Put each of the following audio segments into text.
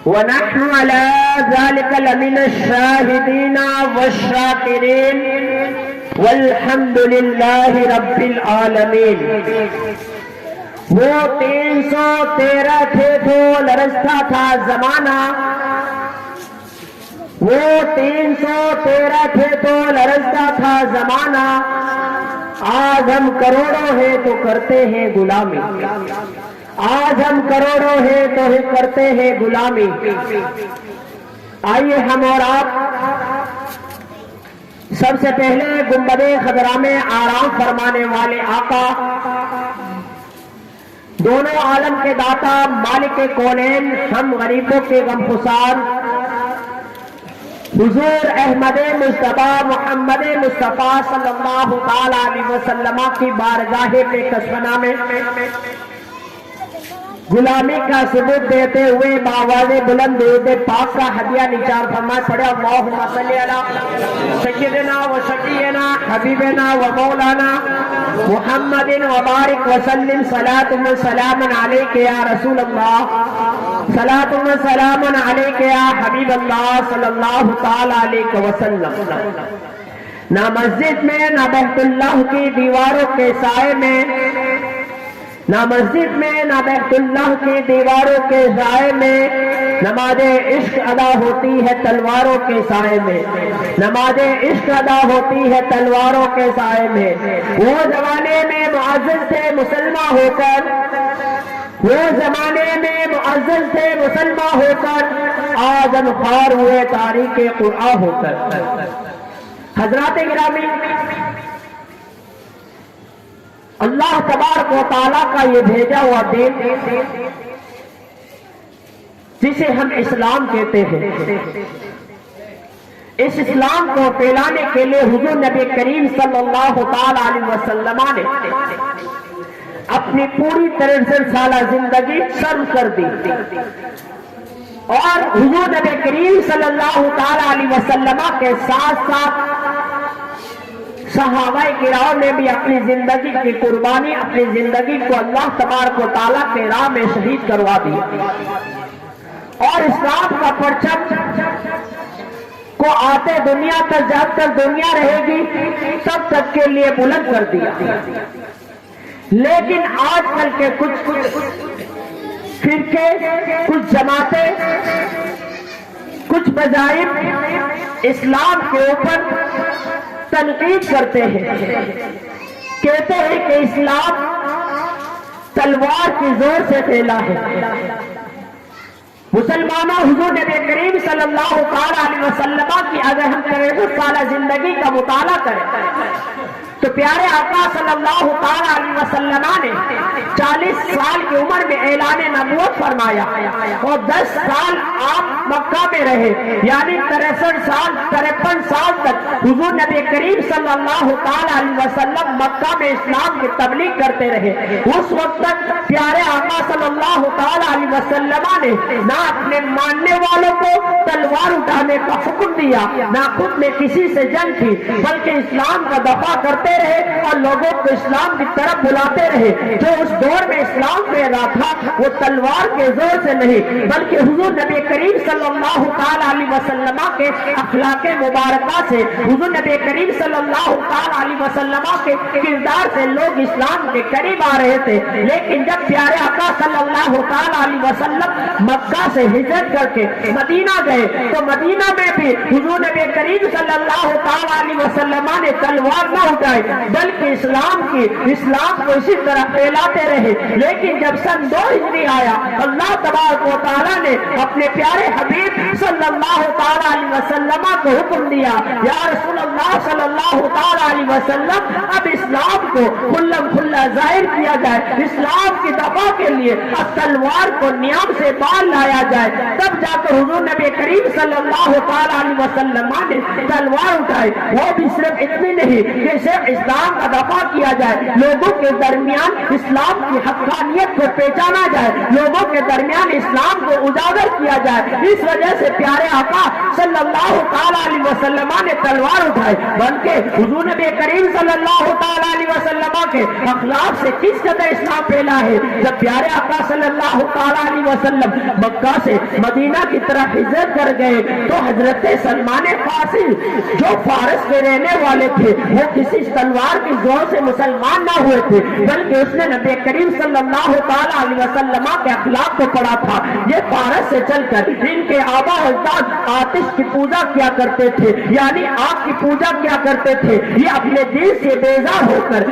ونحن على ذلك لمن الشاهدين والشاكرين والحمد لله رب العالمين۔ وہ 313 تھے تو لرزتا تھا زمانہ، وہ 313 تھے تو لرزتا تھا زمانہ، آج ہم کروڑوں ہیں تو کرتے ہیں غلامی، آج ہم کروڑوں ہیں تو کرتے ہیں غلامی۔ آئیے ہم اور آپ سب سے پہلے گنبد خضرا میں آرام فرمانے والے آقا، دونوں عالم کے داتا، مالک کونین، ہم غریبوں کے غمخسار حضور احمد مصطفیٰ محمد مصطفیٰ صلی اللہ تعالی علیہ وسلم کی بارگاہ پہ کشفنا میں غلامی کا ثبوت دیتے ہوئے باواز بلند درود پاک کا ہدیہ نچار فرمائے پڑے اللہم صلی علی سیدنا و شفیعنا حبیبنا و مولانا محمد وبارک وسلم صلاۃ و سلام علیک یا رسول اللہ، صلاۃ و سلام علیک یا حبیب اللہ صلی اللہ تعالی علیہ وسلم۔ نہ مسجد میں نہ بیت اللہ کی دیواروں کے سائے میں، نہ مسجد میں نہ بیت اللہ کی دیواروں کے سائے میں نماز عشق ادا ہوتی ہے تلواروں کے سائے میں، نماز عشق ادا ہوتی ہے تلواروں کے سائے میں۔ وہ زمانے میں معزز تھے مسلمان ہو کر، وہ زمانے میں معزز تھے مسلمان ہو کر، آج ہم خوار ہوئے تاریخ قرآن ہو کر۔ حضرات گرامی، اللہ تبارک و تعالیٰ کا یہ بھیجا ہوا دین جسے ہم اسلام کہتے ہیں، اس اسلام کو پھیلانے کے لیے حضور نبی کریم صلی اللہ تعالی علیہ وسلم نے اپنی پوری 63 سالہ زندگی صرف کر دی، اور حضور نبی کریم صلی اللہ تعالی علیہ وسلم کے ساتھ ساتھ صحابہ کرام نے بھی اپنی زندگی کی قربانی، اپنی زندگی کو اللہ تبارک و تعالیٰ کے راہ میں شہید کروا دی، اور اسلام کا پرچم کو آتے دنیا تک، جب تک دنیا رہے گی تب تک کے لیے بلند کر دیا۔ لیکن آج کل کے کچھ فرقے، کچھ جماعتیں، کچھ مذاہب اسلام کے اوپر تنقید کرتے ہیں، کہتے ہیں کہ اسلام تلوار کی زور سے پھیلا ہے۔ مسلمانوں، حضور نبی کریم صلی اللہ تعالی علیہ وسلم کی اگر ہم 63 سالہ زندگی کا مطالعہ کریں تو پیارے آقا صلی اللہ تعالی علیہ وسلم نے 40 سال کی عمر میں اعلان نبوت فرمایا، اور 10 سال آپ مکہ میں رہے، یعنی 63 سال 53 سال تک حضور نبی کریم صلی اللہ تعالی علیہ وسلم مکہ میں اسلام کی تبلیغ کرتے رہے۔ اس وقت تک پیارے آقا صلی اللہ تعالی علیہ وسلم نے نہ اپنے ماننے والوں کو تلوار اٹھانے کا حکم دیا، نہ خود میں کسی سے جنگ کی، بلکہ اسلام کا دفاع کرتے رہے اور لوگوں کو اسلام کی طرف بلاتے رہے۔ جو اس دور میں اسلام پھیلا تھا وہ تلوار کے زور سے نہیں، بلکہ حضور نبی کریم صلی اللہ تعالی علیہ وسلم کے اخلاق مبارکہ سے، حضور نبی کریم صلی اللہ تعالی علیہ وسلم کے کردار سے لوگ اسلام کے قریب آ رہے تھے۔ لیکن جب پیارے آقا صلی اللہ تعالی علیہ وسلم مکہ سے ہجرت کر کے مدینہ گئے تو مدینہ میں بھی حضور نبی کریم صلی اللہ تعالی علیہ وسلم نے تلوار نہ اٹھائی، بلکہ اسلام کو اسی طرح پھیلاتے رہے۔ لیکن جب سن 2 ہجری آیا، اللہ تبارک و تعالیٰ نے اپنے پیارے حبیب صلی اللہ تعالی علیہ وسلم کو حکم دیا، یا رسول اللہ صلی اللہ تعالی علیہ وسلم اب اسلام کو کھلا ظاہر کیا جائے، اسلام کی دفاع کے لیے اب تلوار کو نیام سے بال لایا جائے۔ تب جا کر حضور نبی کریم صلی اللہ تعالی علیہ وسلم نے تلوار اٹھائی۔ وہ بھی صرف اتنی نہیں کہ صرف اسلام کا دفاع کیا جائے، لوگوں کے درمیان اسلام کی حقانیت کو پہچانا جائے، لوگوں کے درمیان اسلام کو اجاگر کیا جائے۔ اس وجہ سے پیارے آقا صلی اللہ تعالی علیہ وسلم نے تلوار اٹھائی، بلکہ حضور نبی کریم صلی اللہ تعالی علیہ وسلم کے اخلاق سے کس قدر اسلام پھیلا ہے۔ جب پیارے آقا صلی اللہ تعالی علیہ وسلم مکہ سے مدینہ کی طرف ہجرت کر گئے تو حضرت سلمان فارسی جو فارس کے رہنے والے تھے وہ کسی تلوار کی زور سے مسلمان نہ ہوئے تھے، بلکہ اس نے نبی کریم صلی اللہ تعالی علیہ وسلم کے اخلاق کو پڑھا تھا۔ یہ فارس سے چل کر ان کے آبا و اجداد آتش کی پوجا کیا کرتے تھے، یعنی آگ کی پوجا کیا کرتے تھے۔ یہ اپنے دین سے بیزار ہو کر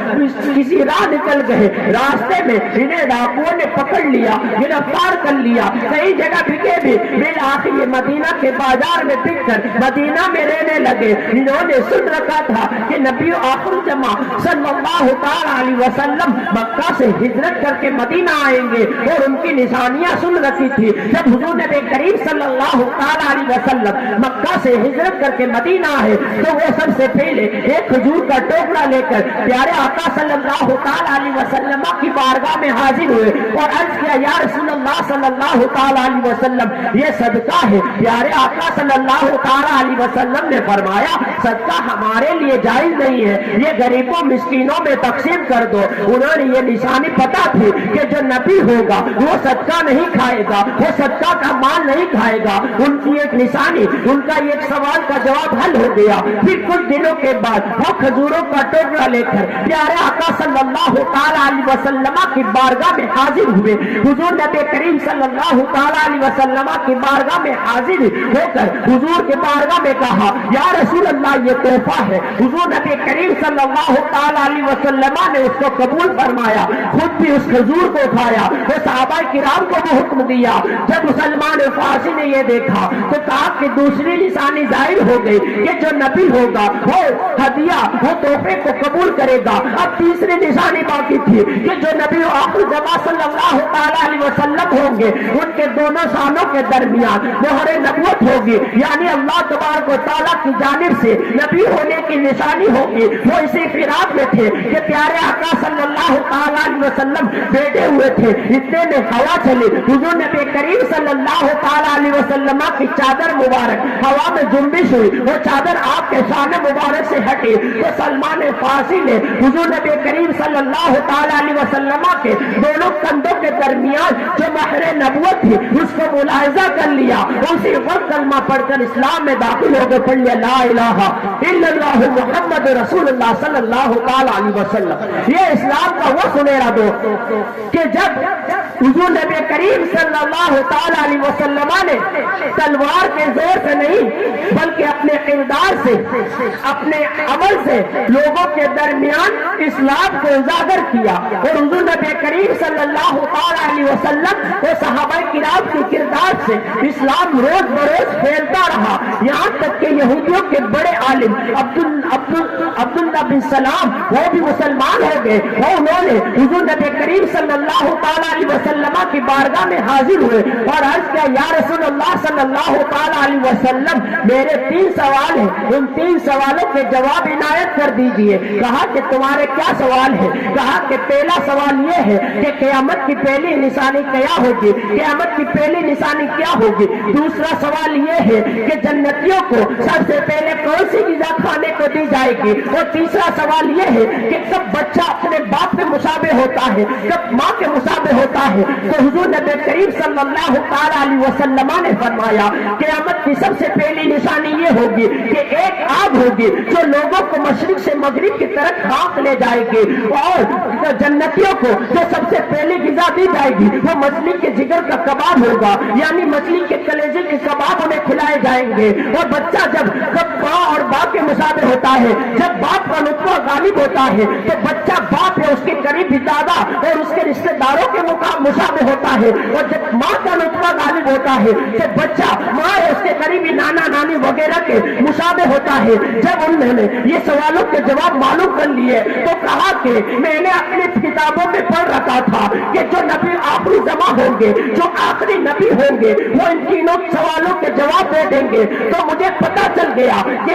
کسی راہ نکل گئے، راستے میں انہیں ڈاکوؤں نے پکڑ لیا، گرفتار کر لیا، کئی جگہ بکے بھی، بالآخر یہ مدینہ کے بازار میں بک کر مدینہ میں رہنے لگے۔ انہوں نے سن رکھا تھا کہ نبی آخر الزماں صلی اللہ تعالی علیہ وسلم مکہ سے ہجرت کر کے مدینہ آئیں گے، اور ان کی نشانیاں سن رکھی تھی۔ جب حضور نبی کریم صلی اللہ تعالی علیہ وسلم مکہ سے ہجرت کر کے مدینہ آئے تو وہ سب سے پہلے ایک کھجور کا ٹوکرا لے کر پیارے آقا صلی اللہ تعالی علیہ وسلم کی بارگاہ میں حاضر ہوئے اور عرض کیا، یا رسول اللہ صلی اللہ تعالی علیہ وسلم یہ صدقہ ہے۔ پیارے آقا صلی اللہ تعالی علیہ وسلم نے فرمایا، صدقہ ہمارے لیے جائز نہیں ہے، یہ غریبوں مسکینوں میں تقسیم کر دو۔ انہوں نے یہ نشانی پتا تھی کہ جو نبی ہوگا وہ صدقہ نہیں کھائے گا، وہ صدقہ کا مال نہیں کھائے گا۔ ان کی ایک نشانی، ان کا ایک سوال کا جواب حل ہو گیا۔ پھر کچھ دنوں کے بعد وہ کھجوروں کا ٹوکرا لے کر پیارے آقا صلی اللہ تعالی علیہ وسلم کی بارگاہ میں حاضر ہوئے۔ حضور نبی کریم صلی اللہ تعالی علیہ وسلم کی بارگاہ میں حاضر ہو کر حضور کے بارگاہ میں کہا، یا رسول اللہ یہ تحفہ ہے۔ حضور نبی کریم صلی اللہ تعالی علیہ وسلم نے اس کو قبول فرمایا، خود بھی اس کھجور کو کھایا، وہ صحابہ کرام کو بھی حکم دیا۔ جب مسلمان فارسی نے یہ دیکھا تو کہا کہ دوسری نشانی ظاہر ہو گئی کہ جو نبی ہوگا وہ ہدیہ، وہ تحفے کو قبول کرے گا۔ اب تیسری نشانی باقی تھی کہ جو نبی آخر زمان صلی اللہ تعالی علیہ وسلم ہوں گے ان کے دونوں سانوں کے درمیان مہر نبوت ہوگی، یعنی اللہ تبارک و تعالیٰ کی جانب سے نبی ہونے کی نشانی ہوگی۔ وہ اسی فراق میں تھے کہ پیارے آقا صلی اللہ تعالی علیہ وسلم بیٹھے ہوئے تھے، اتنے میں ہوا چلی، حضور نبی کریم صلی اللہ تعالی علیہ وسلم کی چادر مبارک ہوا میں جنبش ہوئی، وہ چادر آپ کے شان مبارک سے ہٹی تو سلمان فارسی نے حضور نبی کریم صلی اللہ تعالی علیہ وسلم کے دونوں کندھوں کے درمیان جو مہر نبوت تھی اس کو ملاحظہ کر لیا، اسی وقت کلمہ پڑھ کر اسلام میں داخل ہو گئے۔ پڑھ لیا لا الہ الا اللہ محمد رسول اللہ صلی اللہ تعالی علیہ وسلم۔ یہ اسلام کا وہ سنہرا دور کہ جب حضور نبی کریم صلی اللہ تعالی علیہ وسلم نے تلوار کے زور سے نہیں بلکہ اپنے کردار سے، اپنے عمل سے لوگوں کے درمیان اسلام کو اجاگر کیا، اور حضور نبی کریم صلی اللہ تعالی علیہ وسلم اور صحابہ کرام کے کردار سے اسلام روز بروز پھیلتا رہا، یہاں تک کہ یہودیوں کے بڑے عالم عبداللہ بن سلام وہ بھی مسلمان ہو گئے، اور انہوں نے حضور نبی کریم صلی اللہ تعالی علیہ وسلم کی بارگاہ میں حاضر ہوئے اور عرض کیا، یا رسول اللہ صلی اللہ تعالی علیہ وسلم میرے 3 سوال ہیں، ان 3 سوالوں کے جواب عنایت کر دیجئے۔ کہا کہ تمہارے کیا سوال ہے؟ کہا کہ پہلا سوال یہ ہے کہ قیامت کی پہلی نشانی کیا ہوگی، قیامت کی پہلی نشانی کیا ہوگی؟ دوسرا سوال یہ ہے کہ جنتیوں کو سب سے پہلے کون سی غذا کھانے کو دی جائے گی؟ اور تیسرا سوال یہ ہے کہ کب بچہ اپنے باپ کے مشابہ ہوتا ہے، کب ماں کے مشابہ ہوتا ہے؟ تو حضور نبی کریم صلی اللہ تعالی علیہ وسلم نے فرمایا قیامت کی سب سے پہلی نشانی یہ ہوگی کہ ایک آگ ہوگی جو لوگوں کو مشرق سے مغرب کی طرف ہانک لے جائے گی، اور جنتیوں کو جو سب سے پہلی غذا دی جائے گی وہ مچھلی کے جگر کا کباب ہوگا، یعنی مچھلی کے کلیجے کے کباب انہیں کھلائے جائیں گے۔ اور بچہ جب ماں اور باپ کے مشابہ ہوتا ہے، جب باپ کا نطفہ غالب ہوتا ہے تو بچہ باپ یا اس کے قریبی دادا اور اس کے رشتے داروں کے مشابہ ہوتا ہے، اور جب ماں کا نطفہ غالب ہوتا ہے تو بچہ ماں یا اس کے قریبی نانا نانی وغیرہ کے مشابہ ہوتا ہے۔ جب انہوں نے یہ سوالوں کے جواب معلوم کر لیے تو کہا کہ میں نے اپنی کتابوں میں پڑھ رکھا تھا کہ جو نبی آخری زماں ہوں گے، جو آخری نبی ہوں گے وہ ان تینوں سوالوں کے جواب دے دیں گے، تو مجھے پتا چل گیا کہ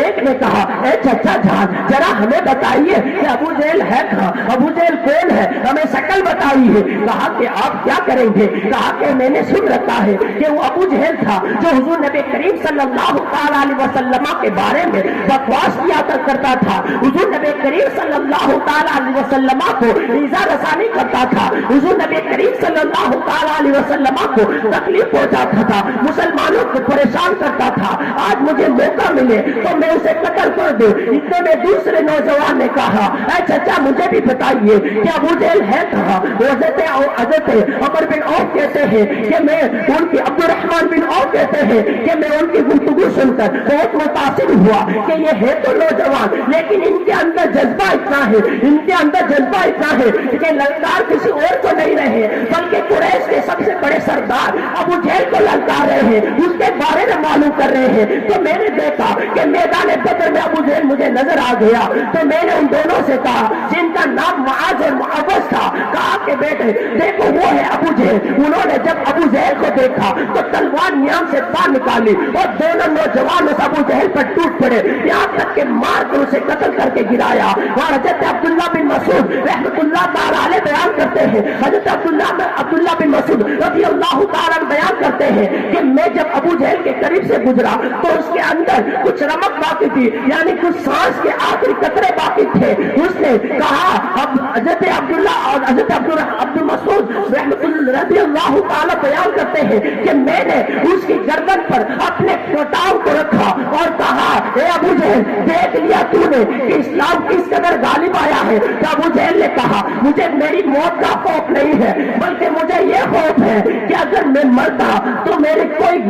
ایک نے کہا اے چچا جان ذرا ہمیں بتائیے کہ ابو جہل ہے کہاں, ابو جہل کون ہے, ہمیں شکل بتائیے. کہا کہ آپ کیا کریں گے؟ کہا کہ میں نے سن رکھا ہے کہ وہ ابو جہل تھا جو حضور نبی کریم صلی اللہ علیہ وسلم کے بارے میں بکواس کیا کرتا تھا, حضور نبی کریم صلی اللہ علیہ وسلم کو ایذا رسانی کرتا تھا, حضور نبی کریم صلی اللہ علیہ وسلم کو تکلیف پہنچاتا تھا, مسلمانوں کو پریشان کرتا تھا. آج مجھے موقع ملے تو میں اسے قتل کر دوں. اتنے میں دوسرے نوجوان نے کہا اے چچا مجھے بھی بتائیے کہ ابو جہل ہے کہاں؟ حضرت عمر بن عوف کہتے ہیں کہ میں ان کی, عبد الرحمن بن عوف کہتے ہیں کہ میں ان کی گفتگو سن کر بہت متاثر ہوا کہ یہ ہے تو نوجوان لیکن ان کے اندر جذبہ اتنا ہے, ان کے اندر جذبہ اتنا ہے کہ للکار کسی اور کو نہیں رہے بلکہ قریش کے سب سے بڑے سردار ابو جہل کو للکار رہے ہیں, اس کے بارے میں معلوم کر رہے ہیں. تو میں نے دیکھا کہ میدان بدر میں ابو جہل مجھے نظر آ گیا. تو میں نے ان دونوں سے کہا جن کا نام معاذ اور معوذ تھا, کہا کہ بیٹے دیکھو وہ ہے ابو جہل. انہوں نے جب ابو جہل کو دیکھا تو تلوار نیام سے باہر نکالی اور دونوں نوجوان اس ابو جہل پر ٹوٹ پڑے, یہاں تک کہ مار کر اسے قتل کر کے گرایا. اور حضرت عبداللہ بن مسعود رحمۃ اللہ تعالی علیہ بیان کرتے ہیں, حضرت عبداللہ بن مسعود رضی اللہ تعالی بیان کرتے ہیں کہ میں جب ابو جہل کے قریب سے گزرا تو اس کے اندر کچھ رمق باقی تھی, یعنی کچھ سانس کے آخری قطرے باقی تھے. اس نے کہا, اب حضرت عبداللہ اور حضرت عبد مسعود رحمۃ اللہ رضی اللہ تعالی بیان کرتے ہیں کہ میں نے اس کی گردن پر اپنے کٹاؤ کو رکھا اور کہا اے ابو جہل دیکھ لیا تو نے کہ اسلام کس قدر غالب آیا ہے. تو ابو جہل نے کہا مجھے میری موت کا خوف نہیں ہے بلکہ مجھے یہ خوف ہے کہ اگر میں مرتا تو میری کوئی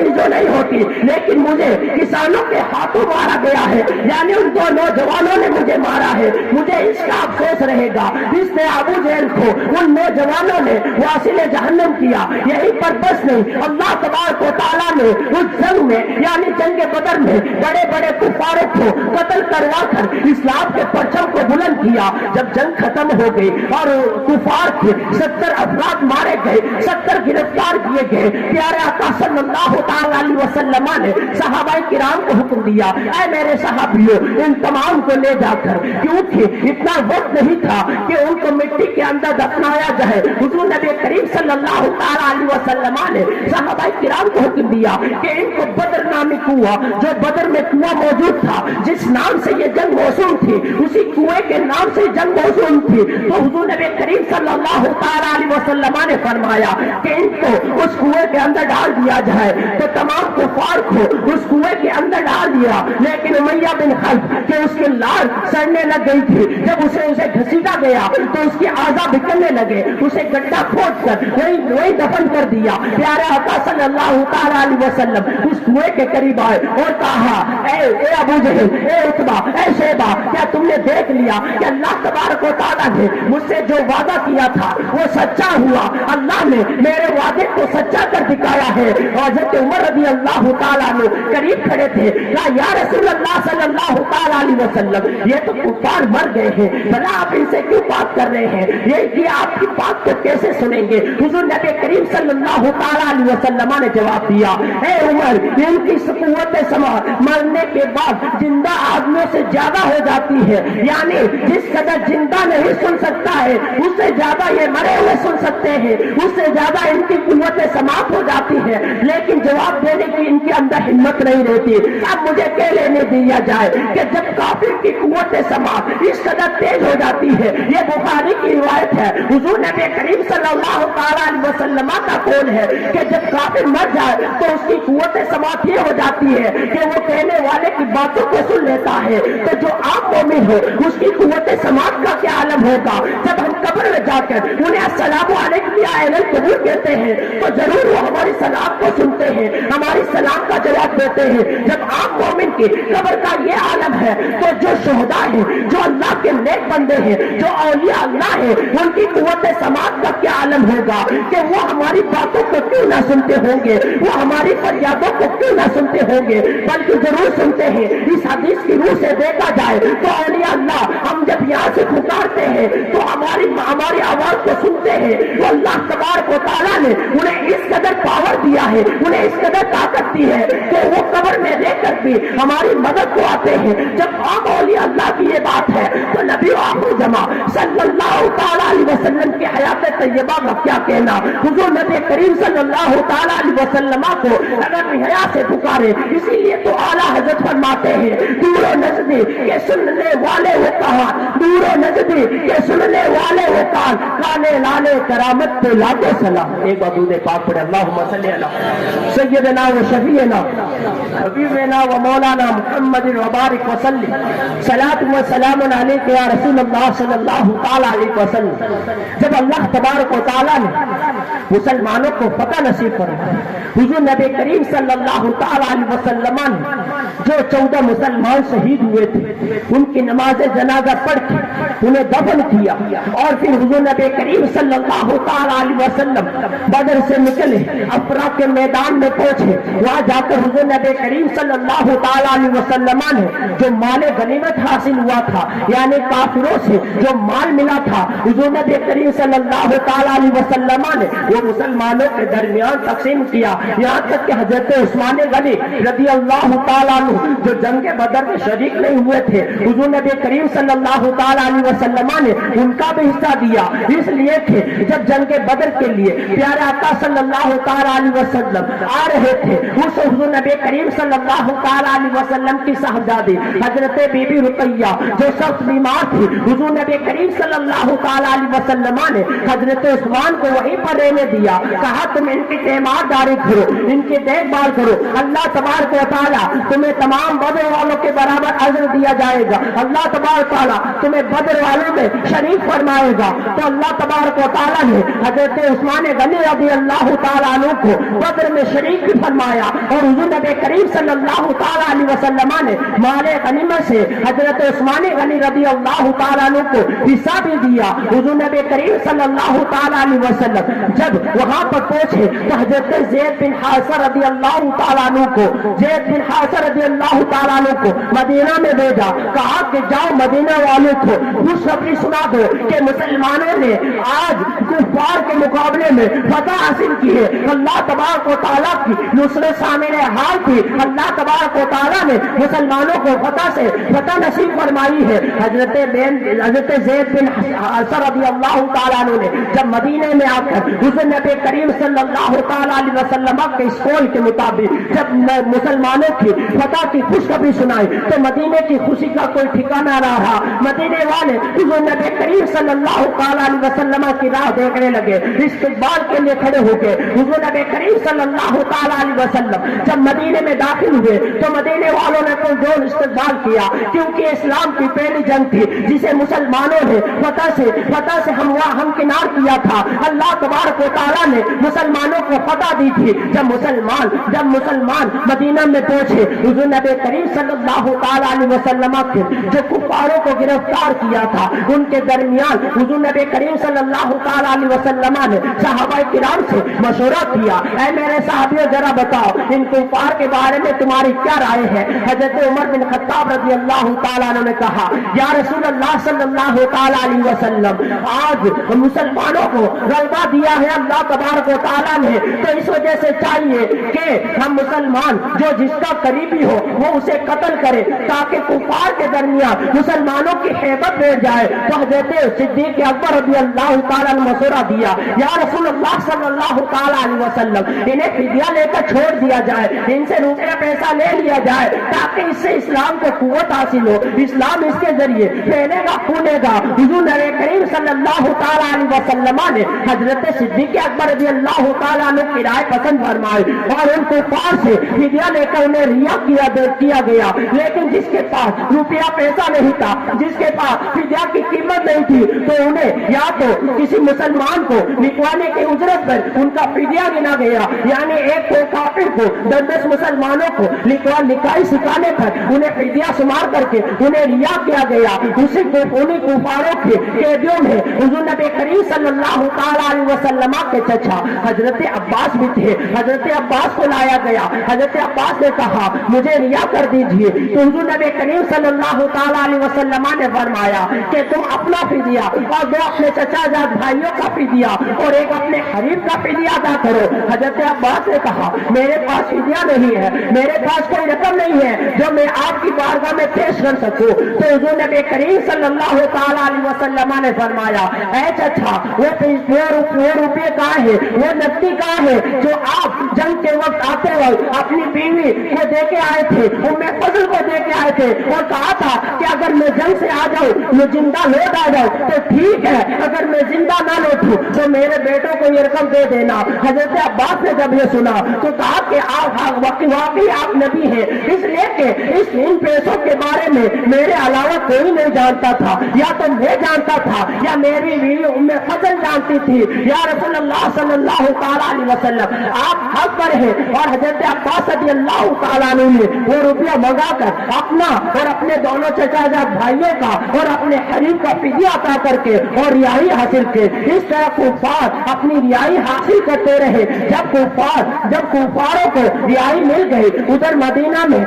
جو نہیں ہوتی, لیکن مجھے کسانوں کے ہاتھوں مارا گیا ہے, یعنی ان دو نوجوانوں نے مجھے مارا ہے, مجھے اس کا افسوس رہے گا. اس نے ابو جہل کو ان نوجوانوں نے واصل جہنم کیا. یہیں پر بس نہیں, اللہ تبارک و تعالیٰ نے اس جنگ میں یعنی جنگ بدر میں بڑے بڑے کفاروں کو قتل کروا کر اسلام کے پرچم کو بلند کیا. جب جنگ ختم ہو گئی اور کفار کے 70 افراد مارے گئے, 70 گرفتار کیے گئے, پیارے آقا صلی اللہ تعالی علیہ وسلم نے صحابہ کرام کو حکم دیا اے میرے صحابیوں ان تمام کو لے جا کر, کیونکہ اتنا وقت نہیں تھا کہ ان کو مٹی کے اندر دفنایا جائے. حضور نبی کریم صلی اللہ تعالی علیہ وسلم نے صحابہ کرام کو حکم دیا کہ ان کو بدر نامی کنواں, جو بدر میں کنواں موجود تھا جس نام سے یہ جنگ موسوم تھی اسی کنویں کے نام سے جنگ موسوم تھی, تو حضور نبی کریم صلی اللہ تعالی علیہ وسلم نے فرمایا کہ ان کو اس کنویں کے اندر ڈال دیا جائے. تو تمام کفار کو اس کنویں کے اندر ڈال دیا, لیکن امیہ بن خلف کہ اس کے لال سڑنے لگ گئی تھی, جب اسے گھسیٹا گیا تو اس کے اعضاء بکھرنے لگے, اسے گڈھا کھود کر وہی دفن کر دیا. پیارے آقا صلی اللہ تعالی علیہ وسلم اس کنویں کے قریب آئے اور کہا اے ابو جہل, اے عتبہ, اے شیبہ, کیا تم نے دیکھ لیا کہ اللہ تبارک و تعالیٰ نے مجھ سے جو وعدہ کیا تھا وہ سچا ہوا؟ اللہ نے میرے وعدے کو سچا کر دکھایا ہے. اور حضرت عمر رضی اللہ تعالیٰ نے قریب کھڑے تھے, کہا یا رسول اللہ صلی اللہ تعالیٰ علیہ وسلم یہ تو کفار مر گئے ہیں, بھلا آپ ان سے کیوں بات کر رہے ہیں, یہ آپ کی بات کو کیسے سنیں گے؟ حضور نبی کریم صلی اللہ تعالیٰ علیہ وسلم نے جواب دیا اے عمر ان کی قوت سماع مرنے کے بعد زندہ آدمیوں سے زیادہ ہو جاتی ہے, یعنی جس قدر زندہ نہیں سن سکتا ہے اس سے زیادہ یہ مرے ہوئے سن سکتے ہیں, اس سے زیادہ ان کی قوت سماعت ہو جاتی ہے, لیکن جواب دینے کی ان کے اندر ہمت نہیں رہتی. اب مجھے کہہ لینے دیا جائے کہ جب کافر کی قوت سماعت اس قدر تیز ہو جاتی ہے, یہ بخاری کی روایت ہے, حضور نبی کریم صلی اللہ تعالی علیہ وسلم کا قول ہے کہ جب کافر مر جائے تو اس کی قوت سماعت یہ ہو جاتی ہے کہ وہ کہنے والے کی باتوں کو سن لیتا ہے. تو جو عام مومن ہو اس کی قوت سماعت کا کیا عالم ہوگا؟ جب ہم قبر میں جا کر انہیں السلام علیکم یا اہل القبور کہتے ہیں تو ضرور وہ ہماری سلام کو سنتے ہیں, ہماری سلام کا جواب دیتے ہیں. جب عام مومن کی قبر کا یہ عالم ہے تو جو شہداء ہیں, جو اللہ کے نیک بندے ہیں, جو اولیاء اللہ ہیں, ان کی قوت سماعت کا کیا عالم ہوگا کہ وہ ہماری باتوں کو کیوں نہ سنتے ہوں گے, وہ ہماری فریادوں کو کیوں نہ سنتے ہوں گے، بلکہ ضرور سنتے ہیں۔ اس حدیث کی روح سے دیکھا جائے تو اولیاء اللہ ہم جب یہاں سے پکارتے ہیں تو ہماری آواز کو سنتے ہیں۔ وہ اللہ تبارک و تعالیٰ نے انہیں اس قدر پاور دیا ہے، انہیں اس قدر طاقت دی ہے کہ وہ قبر میں رہ کر بھی ہماری مدد کو آتے ہیں۔ جب عام اولیاء اللہ کی یہ بات ہے تو نبی آخر زماں صلی اللہ تعالیٰ علیہ وسلم کی حیات طیبہ کا کیا کہنا۔ حضور نبی کریم صلی اللہ تعالیٰ علیہ وسلم کو اگر حیا سے پکارے، اسی لیے تو اعلیٰ حضرت فرماتے ہیں دور و نزدیک کے سننے والے وہ کہاں، دور و نزدیک کے سننے والے وہ کان، کانے لانے کرامت پہ لاتے سلام۔ ایک بار درود پاک پڑھے، اللہم صلی علی سیدنا و شفیعنا حبیبنا و مولانا محمد و بارک وسلم، صلاۃ و سلام علیک یا رسول اللہ صلی اللہ تعالیٰ علیہ وسلم۔ جب اللہ تبارک و تعالیٰ نے مسلمانوں کو فتح نصیب فرمایا، حضور نبی کریم صلی اللہ تعالیٰ علیہ وسلم جو 14 مسلمان شہید ہوئے تھے ان کی نماز جنازہ پڑھ کے انہیں دفن کیا، اور پھر حضور نبی کریم صلی اللہ تعالیٰ علیہ وسلم بدر سے نکلے، افرا کے میدان میں پہنچے، وہاں جا کر حضور نبی کریم صلی اللہ تعالیٰ علیہ وسلم نے جو مال غنیمت حاصل ہوا تھا، یعنی کافروں سے جو مال ملا تھا، حضور نبی کریم صلی اللہ تعالیٰ علیہ وسلم نے وہ مسلمانوں کے درمیان تقسیم کیا، یہاں تک کہ حضرت عثمان غنی رضی اللہ تعالیٰ عنہ جو جنگ بدر میں شریک نہیں ہوئے تھے، حضور نبی کریم صلی اللہ تعالیٰ علیہ وسلم نے ان کا بھی حصہ دیا، اس لیے کہ جب جنگ بدر کے لیے پیارے آقا صلی اللہ تعالیٰ علیہ وسلم آ رہے تھے، اس حضور نبی کریم صلی اللہ تعالیٰ علیہ وسلم کی صاحبزادی حضرت بی بی رقیہ جو سخت بیمار تھی، حضور نبی کریم صلی اللہ تعالیٰ علیہ وسلم نے حضرت عثمان کو وہیں پر رہنے دیا، کہا تم ان کی تیمارداری کرو، ان کی دیکھ بھال کرو، اللہ تبارک و تعالیٰ تمہیں تمام بدر والوں کے برابر اجر دیا جائے گا، اللہ تبارک و تعالیٰ تمہیں بدر والوں میں شریک فرمائے گا۔ تو اللہ تبارک و تعالیٰ نے حضرت عثمان غنی رضی اللہ تعالیٰ عنہ کو بدر میں شریک بھی فرمایا، اور حضور نبی کریم صلی اللہ تعالیٰ علیہ وسلم نے مال غنیمت سے حضرت عثمان غنی رضی اللہ تعالیٰ عنہ کو حصہ بھی دیا۔ حضور نبی کریم صلی اللہ تعالیٰ علیہ وسلم جب وہاں پر پہنچے تو حضرت زید بن حارثہ رضی اللہ تعالیٰ عنہ کو رضی اللہ تعالیٰ عنہ کو مدینہ میں بھیجا، کہا کہ جاؤ مدینہ والوں کو خوشخبری سنا دو کہ مسلمانوں نے آج کفار کے مقابلے میں فتح حاصل کی ہے، اللہ تبارک و تعالیٰ کی نصرت شامل حال تھی، اللہ تبارک و تعالیٰ نے مسلمانوں کو فتح نصیب فرمائی ہے۔ حضرت زید بن حارثہ رضی اللہ تعالیٰ عنہ نے جب مدینے میں آ کر حضور نبی کریم صلی اللہ تعالیٰ علیہ وسلم کے اس قول کے مطابق جب مسلمانوں کی فتح کی خوشخبری سنائی تو مدینے کی خوشی کا کوئی ٹھکانہ نہ رہا، مدینے والے حضور نبی کریم صلی اللہ تعالیٰ علیہ وسلم کی راہ دیکھنے لگے، استقبال کے لیے کھڑے ہو گئے۔ حضور نبی کریم صلی اللہ تعالیٰ علیہ وسلم جب مدینے میں داخل ہوئے تو مدینے والوں نے کوئی جوش استقبال کیا، کیونکہ اسلام کی پہلی جنگ تھی جسے مسلمانوں نے فتح سے ہمکنار کیا تھا، اللہ تبارک و تعالیٰ نے مسلمانوں کو فتح دی تھی۔ جب مسلمان مدینہ میں پہنچے، حضور نبی کریم صلی اللہ تعالیٰ علیہ وسلم کے جو کفاروں کو گرفتار کیا تھا ان کے درمیان حضور نبی کریم صلی اللہ تعالیٰ علیہ وسلم نے صحابہ کرام سے مشورہ کیا، اے میرے صحابیوں ذرا بتاؤ ان کفار کے بارے میں تمہاری کیا رائے ہے؟ حضرت عمر بن خطاب رضی اللہ تعالیٰ عنہ نے کہا یا رسول اللہ صلی اللہ تعالیٰ علیہ وسلم، آج مسلمانوں کو غلبہ دیا ہے اللہ تبارک و تعالیٰ نے، تو اس وجہ سے چاہیے کہ ہم مسلمان جو جس کا قریبی ہو وہ اسے قتل کرے تاکہ کفار کے درمیان مسلمانوں کی ہیبت بیٹھ جائے۔ تو حضرت صدیق اکبر رضی اللہ تعالیٰ نے مشورہ دیا یا رسول اللہ صلی اللہ تعالیٰ علیہ وسلم انہیں فدیہ لے کر چھوڑ دیا جائے، ان سے روپیہ پیسہ لے لیا جائے تاکہ اس سے اسلام کو قوت حاصل ہو، اسلام اس کے ذریعے پھیلے گا پھولے گا۔ حضور نبی کریم صلی اللہ تعالیٰ علیہ وسلم نے حضرت صدیق اکبر رضی اللہ تعالیٰ عنہ کی رائے پسند فرمائی اور ان کو پار سے فدیہ لے کر انہیں رہا کیا کیا گیا، لیکن جس کے پاس روپیہ پیسہ نہیں تھا، جس کے پاس فدیہ کی قیمت نہیں تھی، تو انہیں یا تو کسی مسلمان کو لکھوانے کی اجرت پر ان کا فدیہ گنا گیا، یعنی ایک کافر کو 10 مسلمانوں کو لکھائی سکھانے پر انہیں فدیہ شمار کر کے انہیں ریا کیا گیا۔ اسی کو انہیں کفاروں کے قیدیوں میں حضور نبی کریم صلی اللہ تعالی علیہ وسلم کے چچا حضرت عباس بھی تھے۔ حضرت عباس کو لایا گیا، حضرت عباس نے کہا مجھے ریا کر دیجئے، تو حضور نبی کریم صلی اللہ تعالی علیہ وسلم نے فرمایا کہ تم اپنا فدیہ اور 2 اپنے چچا جات بھائیوں کا فدیہ اور ایک اپنے حریف کا فدیہ ادا کرو۔ حضرت عباس نے کہا میرے پاس فدیہ نہیں ہے، میرے پاس کوئی رقم نہیں ہے جو میں آپ کی بارگاہ میں پیش کر سکوں۔ تو حضور نبی کریم صلی اللہ تعالی علیہ وسلم نے فرمایا اے چچا وہ روپے کہاں ہے، وہ نقدی کہاں ہے جو آپ جنگ کے وقت آتے وقت اپنی بیوی کو دے کے آئے تھے، ام فضل کو دے کے آئے تھے اور کہا تھا کہ اگر میں جنگ سے آ جاؤں میں زندہ لوٹ آ جاؤں تو ٹھیک ہے، اگر میں زندہ نہ لوٹوں تو میرے بیٹوں کو یہ رقم دے دینا۔ حضرت عباس نے جب یہ سنا تو کہا کہ آپ واقعی آپ نبی ہیں، اس لیے کہ ان پیسوں کے بارے میں میرے علاوہ کوئی نہیں جانتا تھا، یا تو میں جانتا تھا یا میری بیوی ام فضل جانتی تھی۔ یا رسول اللہ صلی اللہ تعالی علیہ وسلم آپ حق پر ہیں۔ اور حضرت عباس رضی اللہ تعالیٰ عنہ نے وہ روپیہ منگا کر اپنا اور اپنے دونوں چچا جات بھائیوں کا اور اپنے حریف کا فدیہ عطا کر کے اور رہائی حاصل کی۔ اس طرح کفار اپنی رہائی حاصل کرتے رہے۔ جب کفاروں کو رہائی مل گئی ادھر مدینہ میں